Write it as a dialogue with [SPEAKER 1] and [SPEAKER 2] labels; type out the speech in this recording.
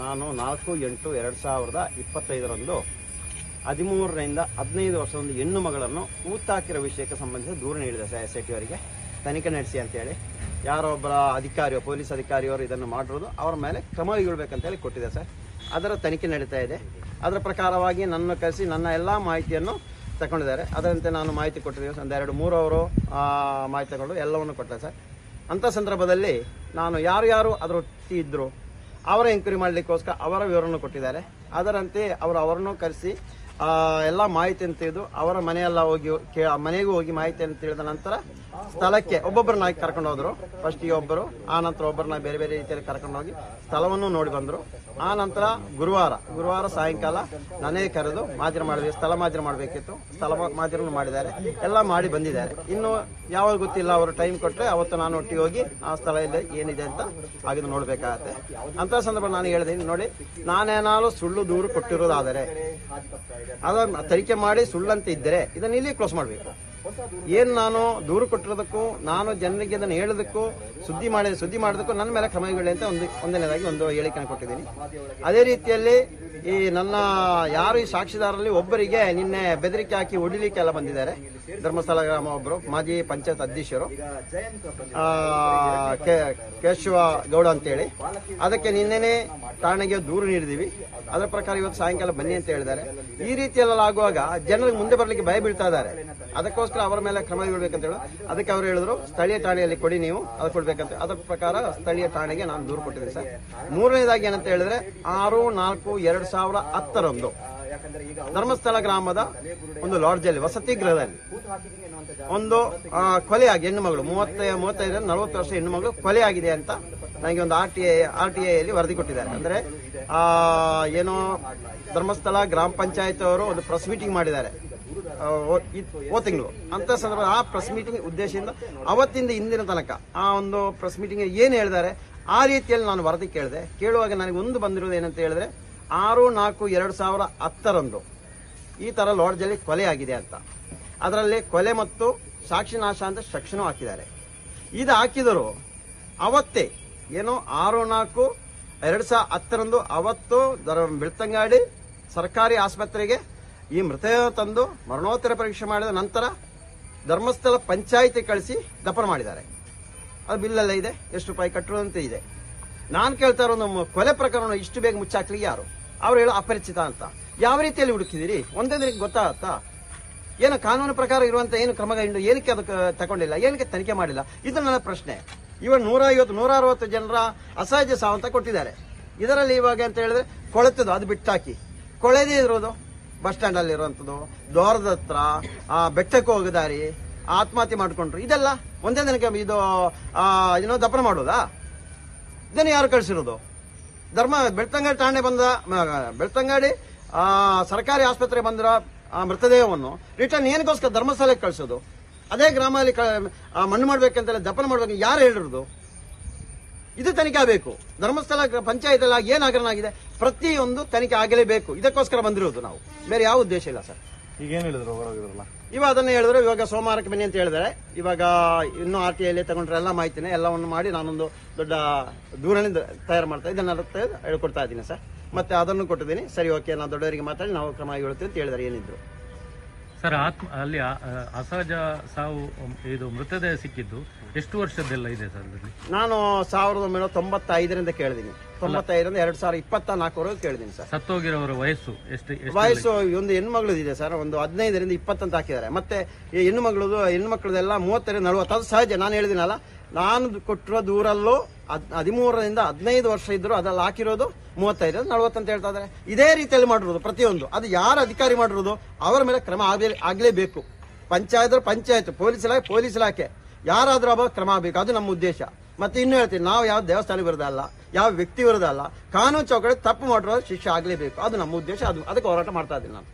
[SPEAKER 1] ನಾನು 4/8/2025 13ರಿಂದ 15 ವರ್ಷದ ಒಂದು ಹೆಣ್ಣು ಮಗಳನ್ನು ಊತಾಕಿರೋ ವಿಷಯಕ್ಕೆ ಸಂಬಂಧಿಸಿ ದೂರು ನೀಡಿದೆ ಸರ್ SIT ಅವರಿಗೆ ತನಿಖೆ ನಡೆಸಿ ಅಂತೇಳಿ. ಯಾರೊಬ್ಬರ ಅಧಿಕಾರಿಯೋ ಪೊಲೀಸ್ ಅಧಿಕಾರಿಯವರು ಇದನ್ನು ಮಾಡಿರೋದು ಅವರ ಮೇಲೆ ಕ್ರಮ ಕೈಗೊಳ್ಳಬೇಕಂತೇಳಿ ಕೊಟ್ಟಿದೆ ಸರ್. ಅದರ ತನಿಖೆ ನಡೀತಾ ಇದೆ. ಅದರ ಪ್ರಕಾರವಾಗಿ ನನ್ನ ಕರೆಸಿ ನನ್ನ ಎಲ್ಲ ಮಾಹಿತಿಯನ್ನು ತಗೊಂಡಿದ್ದಾರೆ. ಅದರಂತೆ ನಾನು ಮಾಹಿತಿ ಕೊಟ್ಟಿದ್ದೀವಿ. ಒಂದು 2-3 ಅವರು ಮಾಹಿತಿ ತಗೊಂಡು ಎಲ್ಲವನ್ನು ಕೊಟ್ಟೆ ಸರ್. ಅಂಥ ಸಂದರ್ಭದಲ್ಲಿ ನಾನು ಯಾರು ಅದರೊಟ್ಟಿಗೆ ಇದ್ದರು ಅವರ ಎಂಕ್ವೈರಿ ಮಾಡಲಿಕ್ಕೋಸ್ಕರ ಅವರ ವಿವರವನ್ನು ಕೊಟ್ಟಿದ್ದಾರೆ. ಅದರಂತೆ ಅವರನ್ನು ಕರೆಸಿ ಎಲ್ಲ ಮಾಹಿತಿಯನ್ನು ತಿಳಿದು ಅವರ ಮನೆಯೆಲ್ಲ ಹೋಗಿ ಮನೆಗೂ ಹೋಗಿ ಮಾಹಿತಿಯನ್ನು ತಿಳಿದ ನಂತರ ಸ್ಥಳಕ್ಕೆ ಒಬ್ಬೊಬ್ಬರನ್ನ ಕರ್ಕೊಂಡು ಹೋದ್ರು. ಫಸ್ಟಿಗೆ ಒಬ್ಬರು, ಆ ನಂತರ ಒಬ್ಬರನ್ನ ಬೇರೆ ಬೇರೆ ರೀತಿಯಲ್ಲಿ ಕರ್ಕೊಂಡು ಹೋಗಿ ಸ್ಥಳವನ್ನು ನೋಡಿ ಬಂದರು. ಆ ನಂತರ ಗುರುವಾರ ಸಾಯಂಕಾಲ ನನಗೆ ಕರೆದು ಮಾಜರ ಮಾಡಿದ್ವಿ. ಸ್ಥಳ ಮಾಜರ ಮಾಡಬೇಕಿತ್ತು. ಸ್ಥಳ ಮಾಜರನ್ನು ಮಾಡಿದ್ದಾರೆ. ಎಲ್ಲ ಮಾಡಿ ಬಂದಿದ್ದಾರೆ. ಇನ್ನು ಯಾವಾಗ ಗೊತ್ತಿಲ್ಲ, ಅವರು ಟೈಮ್ ಕೊಟ್ಟರೆ ಅವತ್ತು ನಾನು ಒಟ್ಟಿಗೆ ಹೋಗಿ ಆ ಸ್ಥಳ ಏನಿದೆ ಅಂತ ಆಗಿದ್ದು ನೋಡಬೇಕಾಗತ್ತೆ. ಅಂತ ಸಂದರ್ಭ ನಾನು ಹೇಳಿದೆ, ನೋಡಿ ನಾನೇನಾದ್ರು ಸುಳ್ಳು ದೂರು ಕೊಟ್ಟಿರೋದಾದರೆ ಅದನ್ನು ತನಿಖೆ ಮಾಡಿ ಸುಳ್ಳಂತ ಇದ್ದರೆ ಇದನ್ನ ಇಲ್ಲಿ ಕ್ಲೋಸ್ ಮಾಡಬೇಕು. ಏನು ನಾನು ದೂರು ಕೊಟ್ಟಿರೋದಕ್ಕೂ ನಾನು ಜನರಿಗೆ ಅದನ್ನು ಹೇಳೋದಕ್ಕೂ ಸುದ್ದಿ ಮಾಡೋದಕ್ಕೂ ನನ್ನ ಮೇಲೆ ಕ್ರಮ ಕೈಗೊಳ್ಳಿ ಅಂತ ಒಂದನೇದಾಗಿ ಒಂದು ಹೇಳಿಕೆಯನ್ನು ಕೊಟ್ಟಿದ್ದೀನಿ. ಅದೇ ರೀತಿಯಲ್ಲಿ ಈ ನನ್ನ ಯಾರು ಈ ಸಾಕ್ಷಿದಾರರಲ್ಲಿ ಒಬ್ಬರಿಗೆ ನಿನ್ನೆ ಬೆದರಿಕೆ ಹಾಕಿ ಹೊಡಿಲಿಕ್ಕೆ ಎಲ್ಲ ಬಂದಿದ್ದಾರೆ. ಧರ್ಮಸ್ಥಳ ಗ್ರಾಮ ಒಬ್ಬರು ಮಾಜಿ ಪಂಚಾಯತ್ ಅಧ್ಯಕ್ಷರು ಕೇಶವ ಗೌಡ ಅಂತೇಳಿ, ಅದಕ್ಕೆ ನಿನ್ನೆನೆ ಠಾಣೆಗೆ ದೂರು ನೀಡಿದೀವಿ. ಅದರ ಪ್ರಕಾರ ಇವತ್ತು ಸಾಯಂಕಾಲ ಬನ್ನಿ ಅಂತ ಹೇಳಿದ್ದಾರೆ. ಈ ರೀತಿಯೆಲ್ಲ ಆಗುವಾಗ ಜನರಿಗೆ ಮುಂದೆ ಬರಲಿಕ್ಕೆ ಭಯ ಬೀಳ್ತಾ ಇದ್ದಾರೆ. ಅದಕ್ಕೋಸ್ಕರ ಅವರ ಮೇಲೆ ಕ್ರಮ ಕೈಗೊಳ್ಳಬೇಕಂತ ಹೇಳಿ ಅದಕ್ಕೆ ಅವರು ಹೇಳಿದ್ರು ಸ್ಥಳೀಯ ಠಾಣೆಯಲ್ಲಿ ಕೊಡಿ, ನೀವು ಅದು ಕೊಡ್ಬೇಕಂತ. ಅದರ ಪ್ರಕಾರ ಸ್ಥಳೀಯ ಠಾಣೆಗೆ ನಾನು ದೂರು ಕೊಟ್ಟಿದ್ದೀನಿ ಸರ್. ಮೂರನೇದಾಗಿ ಏನಂತ ಹೇಳಿದ್ರೆ 6/4/2010 ಧರ್ಮಸ್ಥಳ ಗ್ರಾಮದ ಒಂದು ಲಾಡ್ಜಲ್ಲಿ ವಸತಿ ಗೃಹದಲ್ಲಿ ಒಂದು ಕೊಲೆಯಾಗಿ ಹೆಣ್ಣುಮಗಳು 35-40 ವರ್ಷ ಹೆಣ್ಣುಮಗಳು ಕೊಲೆಯಾಗಿದೆ ಅಂತ ನನಗೆ ಒಂದು RTI ಯಲ್ಲಿ ವರದಿ ಕೊಟ್ಟಿದ್ದಾರೆ. ಅಂದ್ರೆ ಏನೋ ಧರ್ಮಸ್ಥಳ ಗ್ರಾಮ ಪಂಚಾಯತ್ ಅವರು ಒಂದು ಪ್ರೆಸ್ ಮೀಟಿಂಗ್ ಮಾಡಿದ್ದಾರೆ ತಿಂಗಳು. ಅಂತ ಸಂದರ್ಭ ಆ ಪ್ರೆಸ್ ಮೀಟಿಂಗ್ ಉದ್ದೇಶದಿಂದ ಅವತ್ತಿಂದ ಇಂದಿನ ತನಕ ಆ ಒಂದು ಪ್ರೆಸ್ ಮೀಟಿಂಗ್ ಏನು ಹೇಳಿದ್ದಾರೆ ಆ ರೀತಿಯಲ್ಲಿ ನಾನು ವರದಿ ಕೇಳಿದೆ. ಕೇಳುವಾಗ ನನಗೆ ಒಂದು ಬಂದಿರೋದು ಏನಂತ ಹೇಳಿದ್ರೆ 6/4/2010 ಈ ತರ ಲಾಡ್ಜಲ್ಲಿ ಕೊಲೆ ಆಗಿದೆ ಅಂತ. ಅದರಲ್ಲಿ ಕೊಲೆ ಮತ್ತು ಸಾಕ್ಷಿ ನಾಶ ಅಂತ ಸೆಕ್ಷನ್ ಹಾಕಿದ್ದಾರೆ. ಇದು ಹಾಕಿದರು ಅವತ್ತೇ ಏನೋ 6/4/2010 ಅವತ್ತು ಬೆಳ್ತಂಗಡಿ ಸರ್ಕಾರಿ ಆಸ್ಪತ್ರೆಗೆ ಈ ಮೃತದೇಹ ತಂದು ಮರಣೋತ್ತರ ಪರೀಕ್ಷೆ ಮಾಡಿದ ನಂತರ ಧರ್ಮಸ್ಥಳ ಪಂಚಾಯಿತಿ ಕಳಿಸಿ ದಫನ ಮಾಡಿದ್ದಾರೆ. ಅದು ಬಿಲ್ಲೆಲ್ಲ ಇದೆ, ಎಷ್ಟು ರೂಪಾಯಿ ಕಟ್ಟುವಂತೆ ಇದೆ. ನಾನು ಕೇಳ್ತಾ ಇರೋ ನಮ್ಮ ಕೊಲೆ ಪ್ರಕರಣ ಇಷ್ಟು ಬೇಗ ಮುಚ್ಚಾಕ್ಲಿ ಯಾರು? ಅವ್ರು ಹೇಳೋ ಅಪರಿಚಿತ ಅಂತ. ಯಾವ ರೀತಿಯಲ್ಲಿ ಹುಡುಕಿದಿರಿ? ಒಂದೇ ದಿನಕ್ಕೆ ಗೊತ್ತಾಗತ್ತಾ? ಏನು ಕಾನೂನು ಪ್ರಕಾರ ಇರುವಂತ ಏನು ಕ್ರಮ ಏನಕ್ಕೆ ಅದಕ್ಕೆ ತಗೊಂಡಿಲ್ಲ? ಏನಕ್ಕೆ ತನಿಖೆ ಮಾಡಿಲ್ಲ? ಇದು ನನ್ನ ಪ್ರಶ್ನೆ. ಇವಾಗ 150-160 ಜನರ ಅಸಹಜ ಸಾವಂತ ಕೊಟ್ಟಿದ್ದಾರೆ. ಇದರಲ್ಲಿ ಇವಾಗ ಅಂತ ಹೇಳಿದ್ರೆ ಕೊಳೆತದ್ದು ಅದು ಬಿಟ್ಟಾಕಿ ಕೊಳೆದೇ ಇರೋದು ಬಸ್ ಸ್ಟ್ಯಾಂಡ್ ಅಲ್ಲಿ ಇರುವಂತದ್ದು, ದ್ವಾರದ ಹತ್ರ ಬೆಟ್ಟಕ್ಕೆ ಹೋಗೋ ದಾರಿ, ಆತ್ಮಹತ್ಯೆ ಮಾಡ್ಕೊಂಡ್ರು, ಇದೆಲ್ಲ ಒಂದೇ ದಿನಕ್ಕೆ ಇದು ಏನೋ ದಫನ ಮಾಡೋದಾ? ಇದನ್ನು ಯಾರು ಕಳಿಸಿರೋದು? ಬೆಳ್ತಂಗಡಿ ಠಾಣೆ ಬೆಳ್ತಂಗಡಿ ಸರ್ಕಾರಿ ಆಸ್ಪತ್ರೆ ಬಂದಿರೋ ಮೃತದೇಹವನ್ನು ರಿಟರ್ನ್ ಏನಕ್ಕೋಸ್ಕರ ಧರ್ಮಸ್ಥಳಕ್ಕೆ ಕಳಿಸೋದು? ಅದೇ ಗ್ರಾಮದಲ್ಲಿ ಮಣ್ಣು ಮಾಡ್ಬೇಕಂತೆಲ್ಲ ದಫನ ಮಾಡ್ಬೇಕು ಯಾರು ಹೇಳಿರೋದು? ಇದು ತನಿಖೆ ಆಗಬೇಕು. ಧರ್ಮಸ್ಥಳ ಪಂಚಾಯತ್ ಎಲ್ಲ ಏನ್ ಹಗರಣ ಆಗಿದೆ ಪ್ರತಿಯೊಂದು ತನಿಖೆ ಆಗಲೇಬೇಕು. ಇದಕ್ಕೋಸ್ಕರ ಬಂದಿರೋದು ನಾವು, ಬೇರೆ ಯಾವ ಉದ್ದೇಶ ಇಲ್ಲ ಸರ್.
[SPEAKER 2] ಈಗ ಏನ್ ಹೇಳಿದ್ರು
[SPEAKER 1] ಇವಾಗ ಅದನ್ನ ಹೇಳಿದ್ರು. ಇವಾಗ ಸೋಮವಾರಕ್ಕೆ ಬನ್ನಿ ಅಂತ ಹೇಳಿದ್ದಾರೆ. ಇವಾಗ ಇನ್ನೂ RTI ತಗೊಂಡ್ರೆ ಎಲ್ಲ ಮಾಹಿತಿನೇ ಎಲ್ಲವನ್ನು ಮಾಡಿ ನಾನೊಂದು ದೊಡ್ಡ ದೂರನೇ ತಯಾರು ಮಾಡ್ತಾ ಇದನ್ನ ಹೇಳ್ಕೊಡ್ತಾ ಇದ್ದೀನಿ ಸರ್. ಮತ್ತೆ ಅದನ್ನು ಕೊಟ್ಟಿದ್ದೀನಿ. ಸರಿ, ಓಕೆ, ನಾವು ದೊಡ್ಡವರಿಗೆ ಮಾತಾಡಿ ನಾವು ಕ್ರಮ ಕೈಗೊಳ್ತೀವಿ ಅಂತ ಹೇಳಿದ್ದಾರೆ. ಏನಿದ್ರು
[SPEAKER 3] ಸರ್ ಅಲ್ಲಿ ಅಸಹಜ ಸಾವು ಇದು ಮೃತದೇಹ ಸಿಕ್ಕಿದ್ದು ಎಷ್ಟು ವರ್ಷದ್ದೆಲ್ಲ ಇದೆ ಸರ್?
[SPEAKER 1] ನಾನು 1995 ಕೇಳಿದೀನಿ. 95 2024 ಕೇಳಿದೀನಿ ಸರ್.
[SPEAKER 3] ಸತ್ತೋಗಿರೋರ ವಯಸ್ಸು
[SPEAKER 1] ವಯಸ್ಸು ಒಂದು ಹೆಣ್ಮಗಳು ಇದೆ ಸರ್, ಒಂದು 15ರಿಂದ 20 ಅಂತ ಹಾಕಿದ್ದಾರೆ. ಮತ್ತೆ ಈ ಹೆಣ್ಮಕ್ಳದೆಲ್ಲ 30-40 ಅದು ಸಹಜ. ನಾನು ಹೇಳಿದಿನಲ್ಲ, ನಾನು ಕೊಟ್ಟಿರೋ ದೂರಲ್ಲೂ 13ರಿಂದ 15 ವರ್ಷ ಇದ್ರು ಅದ್ರಲ್ಲಿ ಹಾಕಿರೋದು 35-40 ಅಂತ ಹೇಳ್ತಾ ಇದ್ದಾರೆ. ಇದೇ ರೀತಿಯಲ್ಲಿ ಮಾಡಿರೋದು ಪ್ರತಿಯೊಂದು. ಅದು ಯಾರು ಅಧಿಕಾರಿ ಮಾಡಿರೋದು ಅವರ ಮೇಲೆ ಕ್ರಮ ಆಗ್ಲೇಬೇಕು. ಪಂಚಾಯತ್ ಪೊಲೀಸ್ ಇಲಾಖೆ ಯಾರಾದ್ರೂ ಕ್ರಮ ಆಗಬೇಕು. ಅದು ನಮ್ಮ ಉದ್ದೇಶ. ಮತ್ತೆ ಇನ್ನು ಹೇಳ್ತೀನಿ, ನಾವು ಯಾವ ದೇವಸ್ಥಾನ ವಿರುದ್ಧ ಅಲ್ಲ, ಯಾವ ವ್ಯಕ್ತಿ ವಿರುದ್ಧ ಅಲ್ಲ, ಕಾನೂನು ಚೌಕಟ್ಟು ತಪ್ಪು ಮಾಡಿರೋ ಶಿಕ್ಷೆ ಆಗ್ಲೇಬೇಕು. ಅದು ನಮ್ಮ ಉದ್ದೇಶ. ಅದಕ್ಕೆ ಹೋರಾಟ ಮಾಡ್ತಾ ಇದ್ದೀನಿ ನಾನು.